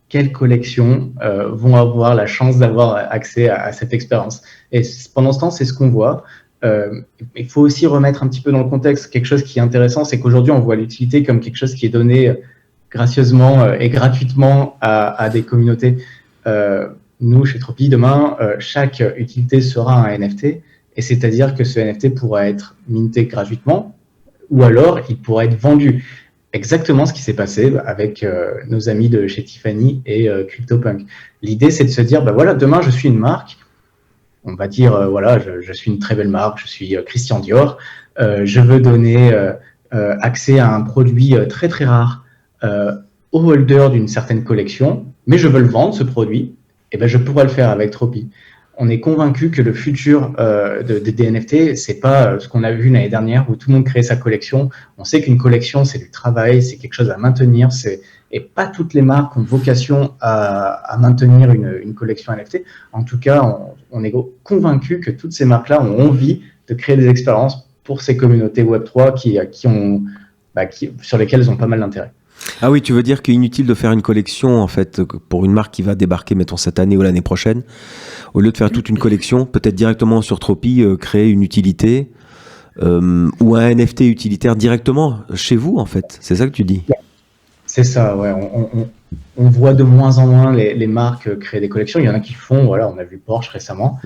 quelles collections vont avoir la chance d'avoir accès à cette expérience. Et pendant ce temps, c'est ce qu'on voit. Il faut aussi remettre un petit peu dans le contexte quelque chose qui est intéressant, c'est qu'aujourd'hui, on voit l'utilité comme quelque chose qui est donné gracieusement et gratuitement à des communautés. Nous, chez Tropy, demain, chaque utilité sera un NFT, et c'est-à-dire que ce NFT pourra être minté gratuitement, ou alors il pourra être vendu. Exactement ce qui s'est passé avec nos amis de chez Tiffany et CryptoPunk. L'idée, c'est de se dire, voilà, demain, je suis une marque, on va dire, voilà, je suis une très belle marque, je suis Christian Dior, je veux donner accès à un produit très très rare au holder d'une certaine collection, mais je veux le vendre, ce produit, et je pourrais le faire avec Tropy. On est convaincu que le futur des NFT, c'est pas ce qu'on a vu l'année dernière où tout le monde crée sa collection. On sait qu'une collection, c'est du travail, c'est quelque chose à maintenir, et pas toutes les marques ont vocation à maintenir une collection NFT. En tout cas, on est convaincu que toutes ces marques-là ont envie de créer des expériences pour ces communautés Web3 sur lesquelles elles ont pas mal d'intérêt. Ah oui, tu veux dire qu'il est inutile de faire une collection, en fait, pour une marque qui va débarquer, mettons, cette année ou l'année prochaine. Au lieu de faire toute une collection, peut-être directement sur Tropy, créer une utilité ou un NFT utilitaire directement chez vous, en fait. C'est ça que tu dis? C'est ça, ouais. On voit de moins en moins les marques créer des collections. Il y en a qui font, voilà, on a vu Porsche récemment.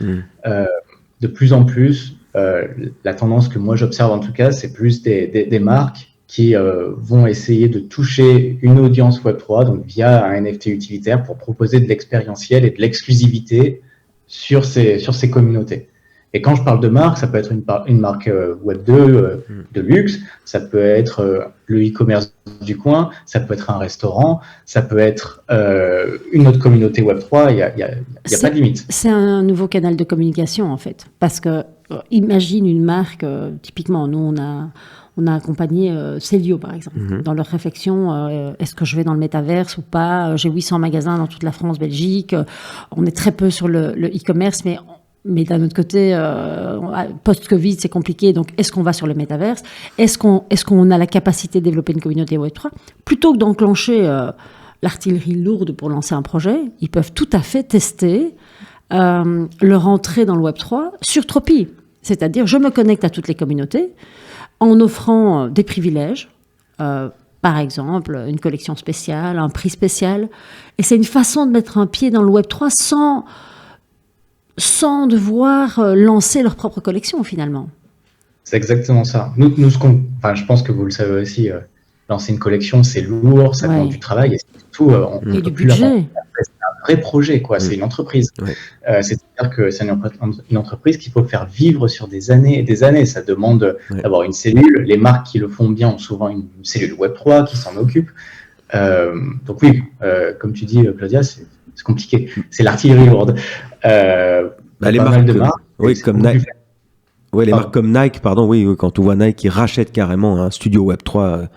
De plus en plus, la tendance que moi j'observe en tout cas, c'est plus des marques qui vont essayer de toucher une audience Web3, donc via un NFT utilitaire, pour proposer de l'expérientiel et de l'exclusivité sur ces communautés. Et quand je parle de marque, ça peut être une marque Web2 de luxe, ça peut être le e-commerce du coin, ça peut être un restaurant, ça peut être une autre communauté Web3, il y a pas de limite. C'est un nouveau canal de communication, en fait, parce que imagine une marque, typiquement, nous, On a accompagné Célio, par exemple, dans leur réflexion, est-ce que je vais dans le métaverse ou pas? J'ai 800 magasins dans toute la France, Belgique. On est très peu sur le e-commerce, mais d'un autre côté, post-Covid, c'est compliqué. Donc, est-ce qu'on va sur le métaverse? Est-ce qu'on a la capacité de développer une communauté Web3? Plutôt que d'enclencher l'artillerie lourde pour lancer un projet, ils peuvent tout à fait tester leur entrée dans le Web3 sur Tropy. C'est-à-dire, je me connecte à toutes les communautés en offrant des privilèges, par exemple, une collection spéciale, un prix spécial. Et c'est une façon de mettre un pied dans le Web3 sans devoir lancer leur propre collection, finalement. C'est exactement ça. Nous je pense que vous le savez aussi, lancer une collection, c'est lourd, ça demande du travail, et surtout, on et peut du plus budget. C'est un vrai projet, quoi. C'est une entreprise. C'est-à-dire que c'est une entreprise qu'il faut faire vivre sur des années et des années. Ça demande d'avoir une cellule. Les marques qui le font bien ont souvent une cellule Web3 qui s'en occupe. Donc oui, comme tu dis, Claudia, c'est compliqué. C'est l'artillerie lourde. Les marques, comme Nike. Les marques comme Nike, quand on voit Nike qui rachète carrément un studio Web3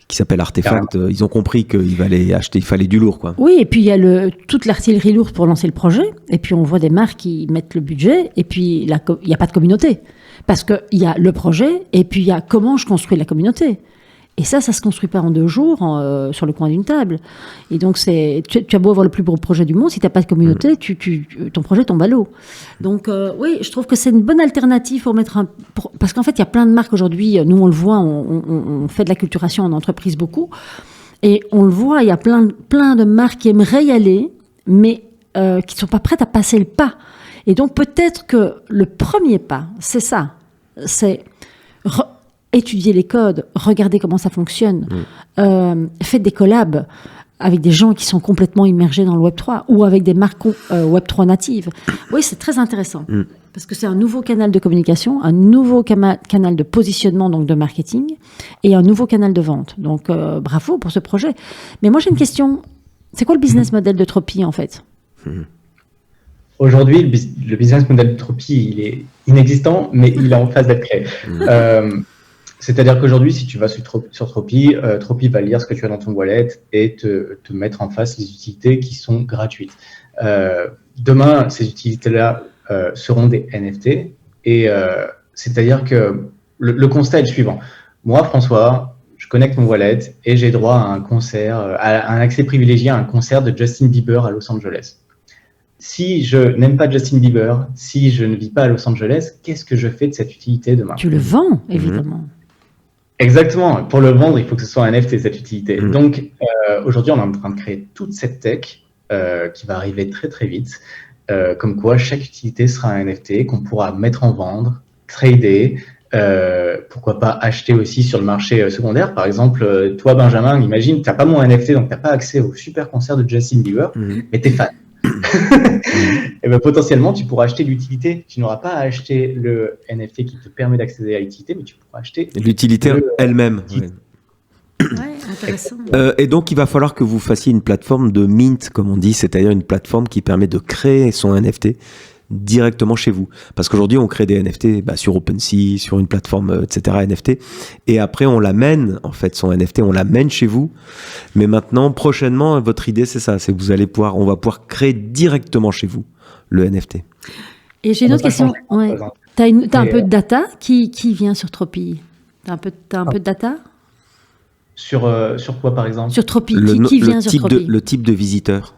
qui s'appelle Artefact, ils ont compris qu'il fallait du lourd, quoi. Oui, et puis il y a toute l'artillerie lourde pour lancer le projet, et puis on voit des marques qui mettent le budget, et puis il n'y a pas de communauté. Parce qu'il y a le projet, et puis il y a comment je construis la communauté. Et ça se construit pas en 2 jours sur le coin d'une table. Et donc, tu as beau avoir le plus beau projet du monde, si tu n'as pas de communauté, ton projet tombe à l'eau. Donc, oui, je trouve que c'est une bonne alternative parce qu'en fait, il y a plein de marques aujourd'hui. Nous, on le voit, on fait de l'acculturation en entreprise beaucoup. Et on le voit, il y a plein de marques qui aimeraient y aller, mais qui ne sont pas prêtes à passer le pas. Et donc, peut-être que le premier pas, c'est ça. C'est étudier les codes, regarder comment ça fonctionne, faites des collabs avec des gens qui sont complètement immergés dans le Web3 ou avec des marques Web3 natives. Oui, c'est très intéressant parce que c'est un nouveau canal de communication, un nouveau canal de positionnement, donc de marketing, et un nouveau canal de vente. Donc, bravo pour ce projet. Mais moi, j'ai une question. C'est quoi le business model de Tropy, en fait? Aujourd'hui, le business model de Tropy, il est inexistant, mais il est en phase d'être créé. C'est-à-dire qu'aujourd'hui, si tu vas sur Tropy, Tropy va lire ce que tu as dans ton wallet et te mettre en face les utilités qui sont gratuites. Demain, ces utilités-là seront des NFT. Et c'est-à-dire que le constat est le suivant. Moi, François, je connecte mon wallet et j'ai droit à un concert, à un accès privilégié à un concert de Justin Bieber à Los Angeles. Si je n'aime pas Justin Bieber, si je ne vis pas à Los Angeles, qu'est-ce que je fais de cette utilité demain? Tu le vends, évidemment. Exactement. Pour le vendre, il faut que ce soit un NFT, cette utilité. Donc, aujourd'hui, on est en train de créer toute cette tech qui va arriver très, très vite. Comme quoi, chaque utilité sera un NFT qu'on pourra mettre en vente, trader, pourquoi pas acheter aussi sur le marché secondaire. Par exemple, toi, Benjamin, imagine, tu n'as pas mon NFT, donc tu n'as pas accès au super concert de Justin Bieber, mais tu es fan. Et ben, potentiellement, tu pourras acheter l'utilité. Tu n'auras pas à acheter le NFT qui te permet d'accéder à l'utilité, mais tu pourras acheter l'utilité elle-même. Ouais, intéressant. Et donc, il va falloir que vous fassiez une plateforme de mint, comme on dit, c'est-à-dire une plateforme qui permet de créer son NFT directement chez vous. Parce qu'aujourd'hui, on crée des NFT sur OpenSea, sur une plateforme, etc., NFT. Et après, on l'amène, en fait, son NFT, on l'amène chez vous. Mais maintenant, prochainement, votre idée, c'est ça. C'est que on va pouvoir créer directement chez vous le NFT. Et j'ai une autre question. Ouais. T'as un peu de data qui vient sur Tropy. T'as un peu de data? Sur quoi, par exemple? Sur Tropy. Qui vient sur Tropy? Le type de visiteur.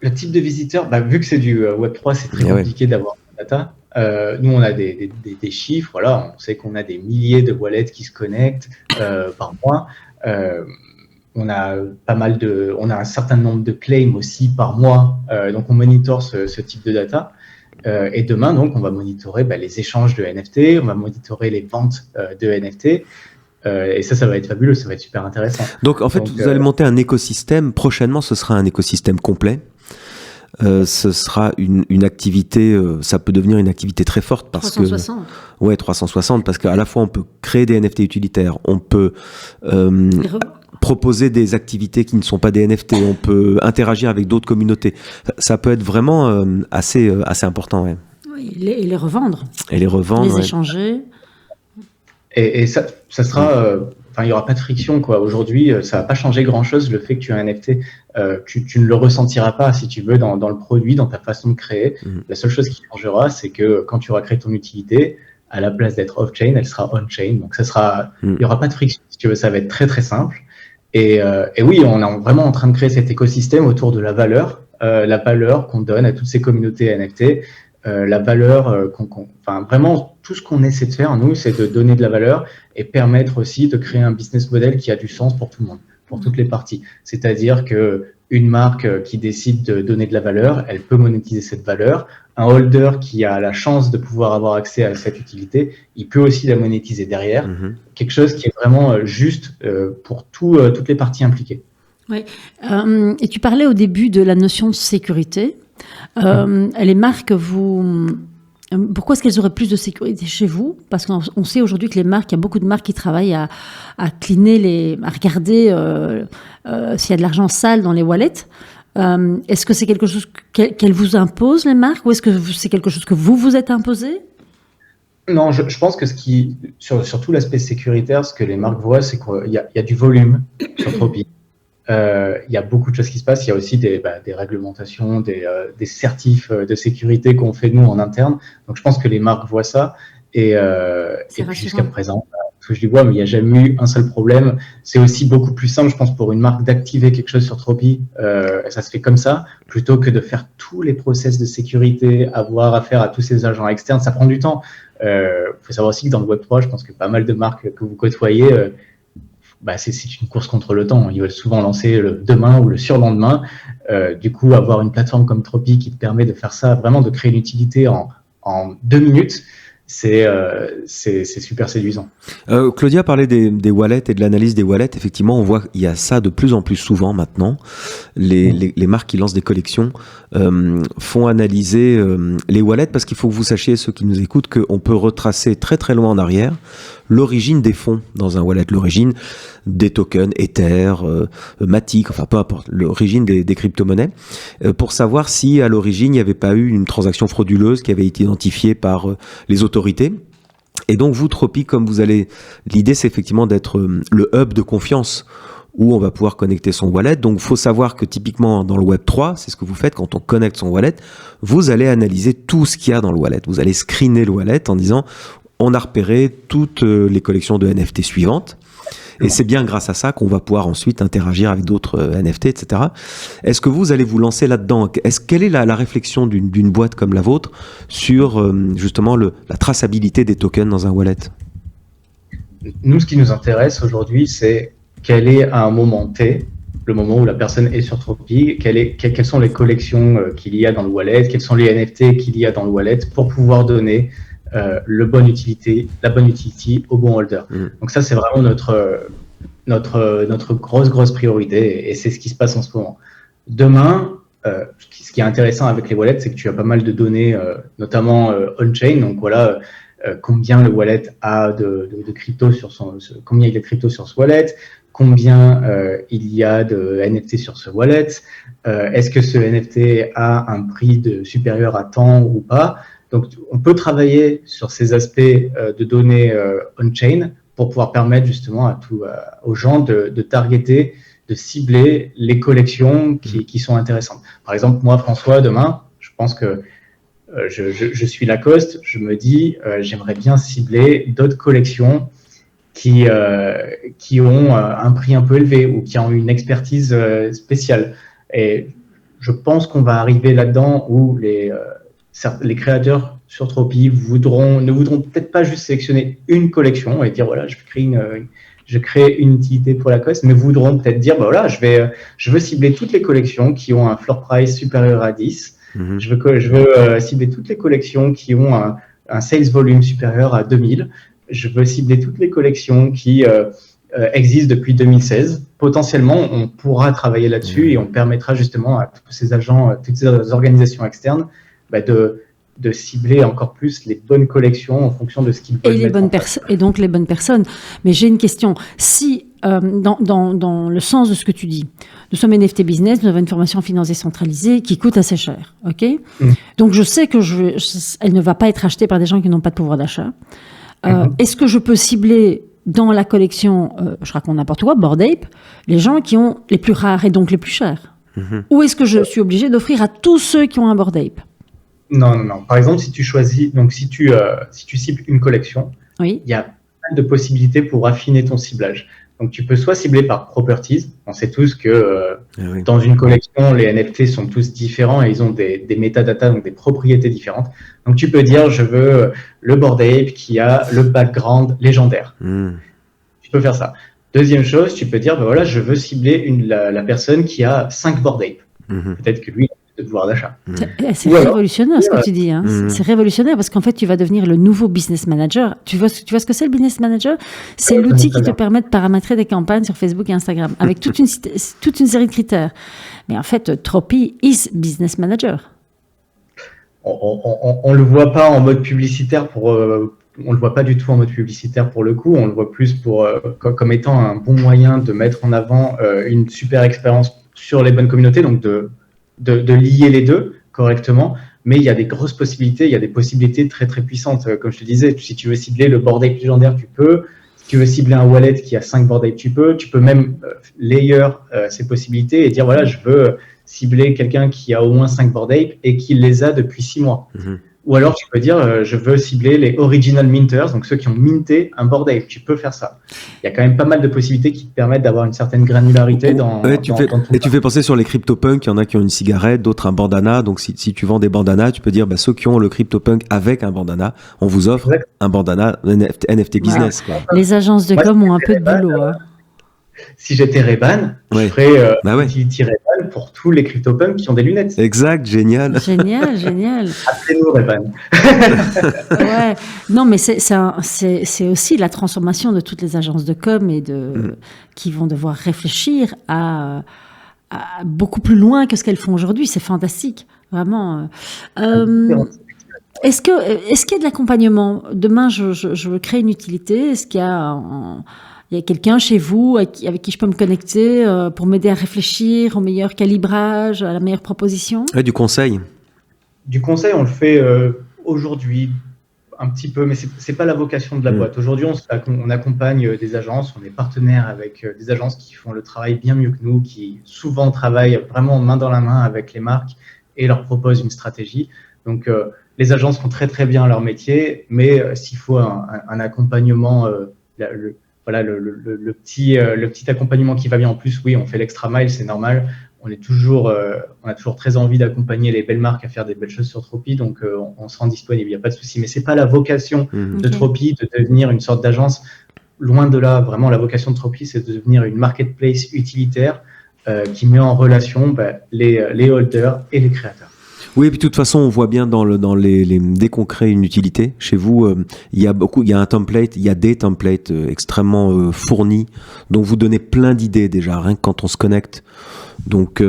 Le type de visiteur, vu que c'est du Web3, c'est très compliqué d'avoir de la data. Nous, on a des chiffres. Voilà, on sait qu'on a des milliers de wallets qui se connectent par mois. On a on a un certain nombre de claims aussi par mois. Donc, on monitore ce type de data. Et demain, donc, on va monitorer les échanges de NFT, on va monitorer les ventes de NFT. Et ça va être fabuleux, ça va être super intéressant. Donc, en fait, vous allez monter un écosystème. Prochainement, ce sera un écosystème complet. Ce sera une activité, ça peut devenir une activité très forte parce 360. que 360 parce qu'à la fois on peut créer des NFT utilitaires, on peut proposer des activités qui ne sont pas des NFT, on peut interagir avec d'autres communautés. Ça peut être vraiment assez important. Ouais. Oui, et les revendre. Et les revendre. Les échanger. Et ça sera, il n'y aura pas de friction, quoi. Aujourd'hui, ça va pas changer grand-chose, le fait que tu as un NFT. Tu ne le ressentiras pas, si tu veux, dans le produit, dans ta façon de créer. La seule chose qui changera, c'est que quand tu auras créé ton utilité, à la place d'être off-chain, elle sera on-chain. Donc, il n'y aura pas de friction, si tu veux. Ça va être très, très simple. Et oui, on est vraiment en train de créer cet écosystème autour de la valeur qu'on donne à toutes ces communautés NFT. La valeur vraiment tout ce qu'on essaie de faire, nous, c'est de donner de la valeur et permettre aussi de créer un business model qui a du sens pour tout le monde, pour toutes les parties. C'est-à-dire que une marque qui décide de donner de la valeur, elle peut monétiser cette valeur. Un holder qui a la chance de pouvoir avoir accès à cette utilité, il peut aussi la monétiser derrière. Quelque chose qui est vraiment juste pour toutes les parties impliquées. Oui. Et tu parlais au début de la notion de sécurité. Les marques, pourquoi est-ce qu'elles auraient plus de sécurité chez vous? Parce qu'on sait aujourd'hui que il y a beaucoup de marques qui travaillent à cleaner à regarder s'il y a de l'argent sale dans les wallets. Est-ce que c'est quelque chose qu'elles vous imposent, les marques, ou est-ce que c'est quelque chose que vous êtes imposé? Non, je pense que sur tout l'aspect sécuritaire, ce que les marques voient, c'est qu'il y a du volume sur Tropy. Il y a beaucoup de choses qui se passent. Il y a aussi des réglementations, des certifs de sécurité qu'on fait nous en interne. Donc, je pense que les marques voient ça. Et puis jusqu'à présent, touche du bois, mais il n'y a jamais eu un seul problème. C'est aussi beaucoup plus simple, je pense, pour une marque d'activer quelque chose sur Tropy. Ça se fait comme ça, plutôt que de faire tous les process de sécurité, avoir affaire à tous ces agents externes. Ça prend du temps. Faut savoir aussi que dans le Web3, je pense que pas mal de marques que vous côtoyez, c'est une course contre le temps. Ils veulent souvent lancer le demain ou le surlendemain. Du coup, avoir une plateforme comme Tropy qui te permet de faire ça, vraiment de créer une utilité en 2 minutes, c'est super séduisant. Claudia parlait des wallets et de l'analyse des wallets. Effectivement, on voit qu'il y a ça de plus en plus souvent maintenant. Les marques qui lancent des collections font analyser les wallets, parce qu'il faut que vous sachiez, ceux qui nous écoutent, qu'on peut retracer très très loin en arrière l'origine des fonds dans un wallet, l'origine des tokens, Ether, Matic, enfin peu importe, l'origine des crypto-monnaies, pour savoir si à l'origine il n'y avait pas eu une transaction frauduleuse qui avait été identifiée par les autorités. Et donc vous, Tropy, l'idée c'est effectivement d'être le hub de confiance où on va pouvoir connecter son wallet. Donc il faut savoir que typiquement dans le Web3, c'est ce que vous faites quand on connecte son wallet, vous allez analyser tout ce qu'il y a dans le wallet. Vous allez screener le wallet en disant on a repéré toutes les collections de NFT suivantes. Et c'est bien grâce à ça qu'on va pouvoir ensuite interagir avec d'autres NFT, etc. Est-ce que vous allez vous lancer là-dedans? Quelle est la réflexion d'une boîte comme la vôtre sur justement la traçabilité des tokens dans un wallet? Nous, ce qui nous intéresse aujourd'hui, c'est quel est à un moment T, le moment où la personne est sur Tropy, quelles sont les collections qu'il y a dans le wallet, quels sont les NFT qu'il y a dans le wallet pour pouvoir donner la bonne utility au bon holder. Donc ça, c'est vraiment notre grosse priorité, et c'est ce qui se passe en ce moment. Demain, ce qui est intéressant avec les wallets, c'est que tu as pas mal de données, notamment on-chain. Donc voilà, combien le wallet a de crypto combien il y a de crypto sur ce wallet, combien il y a de NFT sur ce wallet, est-ce que ce NFT a un prix supérieur à tant ou pas. Donc, on peut travailler sur ces aspects de données on-chain pour pouvoir permettre justement aux gens de targeter, de cibler les collections qui sont intéressantes. Par exemple, moi, François, demain, je pense que je suis Lacoste, je me dis, j'aimerais bien cibler d'autres collections qui ont un prix un peu élevé ou qui ont une expertise spéciale. Et je pense qu'on va arriver là-dedans où les créateurs sur Tropy ne voudront peut-être pas juste sélectionner une collection et dire voilà, je crée une utilité pour Lacoste, mais voudront peut-être dire voilà, je veux cibler toutes les collections qui ont un floor price supérieur à 10. Je veux cibler toutes les collections qui ont un sales volume supérieur à 2000. Je veux cibler toutes les collections qui existent depuis 2016. Potentiellement, on pourra travailler là-dessus et on permettra justement à tous ces agents, toutes ces organisations externes de cibler encore plus les bonnes collections en fonction de ce qu'ils peuvent et donc les bonnes personnes. Mais j'ai une question. Si, dans le sens de ce que tu dis, nous sommes NFT Business, nous avons une formation en finance décentralisée qui coûte assez cher, ok ? Donc je sais que elle ne va pas être achetée par des gens qui n'ont pas de pouvoir d'achat. Est-ce que je peux cibler dans la collection, je raconte n'importe quoi, Bored Ape, les gens qui ont les plus rares et donc les plus chers? Ou est-ce que je suis obligé d'offrir à tous ceux qui ont un Bored Ape? Non. Par exemple, si tu choisis, donc si tu cibles une collection, Oui. il y a plein de possibilités pour affiner ton ciblage. Donc, tu peux soit cibler par properties. On sait tous que dans une collection, les NFT sont tous différents et ils ont des métadatas, donc des propriétés différentes. Donc, tu peux dire, je veux le Bored Ape qui a le background légendaire. Tu peux faire ça. Deuxième chose, tu peux dire, ben voilà, je veux cibler la personne qui a 5 Bored Ape. Peut-être que lui, il a plus de pouvoir d'achat. C'est révolutionnaire ce que tu dis. Hein. C'est révolutionnaire parce qu'en fait, tu vas devenir le nouveau business manager. Tu vois ce que c'est le business manager? C'est l'outil qui te permet de paramétrer des campagnes sur Facebook et Instagram avec toute une série de critères. Mais en fait, Tropy is business manager. On le voit pas en mode publicitaire on le voit pas du tout en mode publicitaire pour le coup. On le voit plus comme étant un bon moyen de mettre en avant une super expérience sur les bonnes communautés, donc de lier les deux correctement. Mais il y a des grosses possibilités, il y a des possibilités très très puissantes. Comme je te disais, si tu veux cibler le Bored Ape légendaire, tu peux. Si tu veux cibler un wallet qui a 5 Bored Ape, tu peux. Tu peux même layer ces possibilités et dire voilà, je veux cibler quelqu'un qui a au moins 5 Bored Ape et qui les a depuis 6 mois. Ou alors, tu peux dire, je veux cibler les original minters, donc ceux qui ont minté un Bored Ape. Tu peux faire ça. Il y a quand même pas mal de possibilités qui te permettent d'avoir une certaine granularité tu fais penser sur les CryptoPunks, il y en a qui ont une cigarette, d'autres un bandana. Donc, si tu vends des bandanas, tu peux dire, ceux qui ont le CryptoPunk avec un bandana, on vous offre un bandana NFT business. Quoi. Les agences de com ont un peu de boulot. Hein. Si j'étais Ray-Ban, je ferais utility Ray-Ban pour tous les CryptoPunks qui ont des lunettes. Exact, génial. Génial. Appelez-nous Ray-Ban. Ouais. Non, mais c'est aussi la transformation de toutes les agences de com et qui vont devoir réfléchir à beaucoup plus loin que ce qu'elles font aujourd'hui. C'est fantastique, vraiment. Est-ce qu'il y a de l'accompagnement? Demain, je veux créer une utilité. Est-ce qu'il y a quelqu'un chez vous avec qui je peux me connecter pour m'aider à réfléchir au meilleur calibrage, à la meilleure proposition? Du conseil. Du conseil, on le fait aujourd'hui un petit peu, mais c'est pas la vocation de la boîte. Aujourd'hui, on accompagne des agences, on est partenaire avec des agences qui font le travail bien mieux que nous, qui souvent travaillent vraiment main dans la main avec les marques et leur proposent une stratégie. Donc, les agences font très très bien leur métier, mais s'il faut un accompagnement, le petit accompagnement qui va bien en plus, oui, on fait l'extra mile, c'est normal. On a toujours très envie d'accompagner les belles marques à faire des belles choses sur Tropy, donc on se rend disponible, il n'y a pas de souci. Mais c'est pas la vocation de Tropy de devenir une sorte d'agence. Loin de là, vraiment, la vocation de Tropy, c'est de devenir une marketplace utilitaire qui met en relation les holders et les créateurs. Oui, et puis de toute façon, on voit bien dès qu'on crée une utilité, chez vous, il y a des templates extrêmement fournis, donc vous donnez plein d'idées déjà, rien que quand on se connecte. Donc,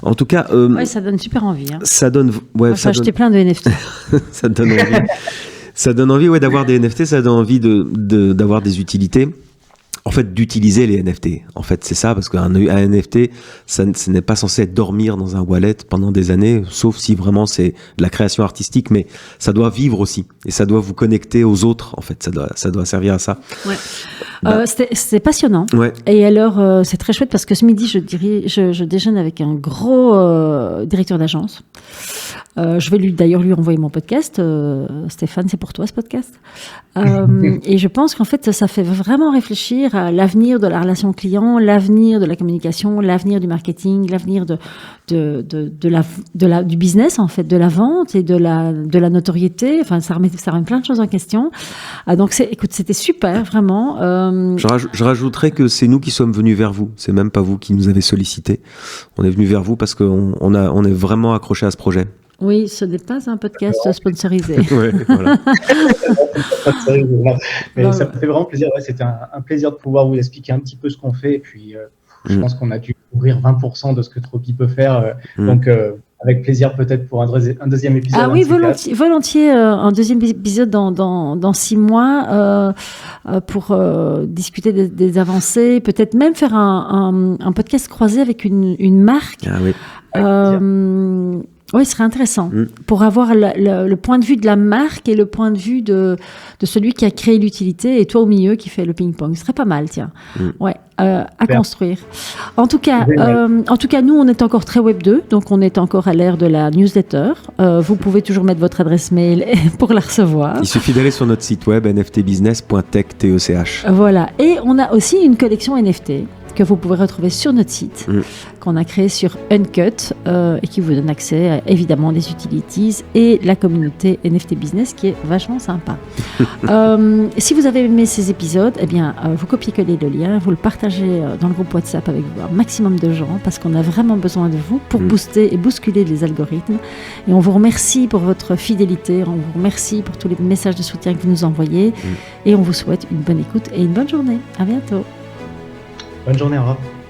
en tout cas, ça donne super envie. Hein. Ça donne, ça acheter plein de NFT. Ça donne envie. Ça donne envie, d'avoir des NFT, ça donne envie d'avoir des utilités. En fait, d'utiliser les NFT. En fait, c'est ça, parce qu'un NFT, ce n'est pas censé dormir dans un wallet pendant des années, sauf si vraiment c'est de la création artistique, mais ça doit vivre aussi. Et ça doit vous connecter aux autres, en fait. Ça doit servir à ça. Ouais. C'était passionnant. Ouais. Et alors, c'est très chouette parce que ce midi, je déjeune avec un gros directeur d'agence. Je vais d'ailleurs lui envoyer mon podcast. Stéphane, c'est pour toi ce podcast. Et je pense qu'en fait, ça fait vraiment réfléchir à l'avenir de la relation client, l'avenir de la communication, l'avenir du marketing, l'avenir du business, en fait, de la vente et de la notoriété. Enfin, ça remet plein de choses en question. Donc, écoute, c'était super, vraiment. Je rajouterais que c'est nous qui sommes venus vers vous. C'est même pas vous qui nous avez sollicité. On est venus vers vous parce qu'on est vraiment accroché à ce projet. Oui, ce n'est pas un podcast sponsorisé. Ouais, voilà. Mais ça me fait vraiment plaisir. Ouais, c'était un plaisir de pouvoir vous expliquer un petit peu ce qu'on fait. Et puis, je pense qu'on a dû couvrir 20% de ce que Tropy peut faire. Donc, avec plaisir peut-être pour un deuxième épisode. Ah oui, volontiers un deuxième épisode dans 6 mois pour discuter des avancées. Peut-être même faire un podcast croisé avec une marque. Ah oui. Oui, ce serait intéressant pour avoir le point de vue de la marque et le point de vue de celui qui a créé l'utilité et toi au milieu qui fait le ping-pong. Ce serait pas mal, tiens. Ouais, à construire. En tout cas, nous, on est encore très Web 2, donc on est encore à l'ère de la newsletter. Vous pouvez toujours mettre votre adresse mail pour la recevoir. Il suffit d'aller sur notre site web nftbusiness.tech. Voilà, et on a aussi une collection NFT que vous pouvez retrouver sur notre site, qu'on a créé sur Uncut, et qui vous donne accès à, évidemment, des utilities et la communauté NFT Business qui est vachement sympa. Si vous avez aimé ces épisodes, eh bien, vous copiez-collez le lien, vous le partagez dans le groupe WhatsApp avec un maximum de gens parce qu'on a vraiment besoin de vous pour booster et bousculer les algorithmes. Et on vous remercie pour votre fidélité, on vous remercie pour tous les messages de soutien que vous nous envoyez et on vous souhaite une bonne écoute et une bonne journée. À bientôt. Bonne journée, au revoir.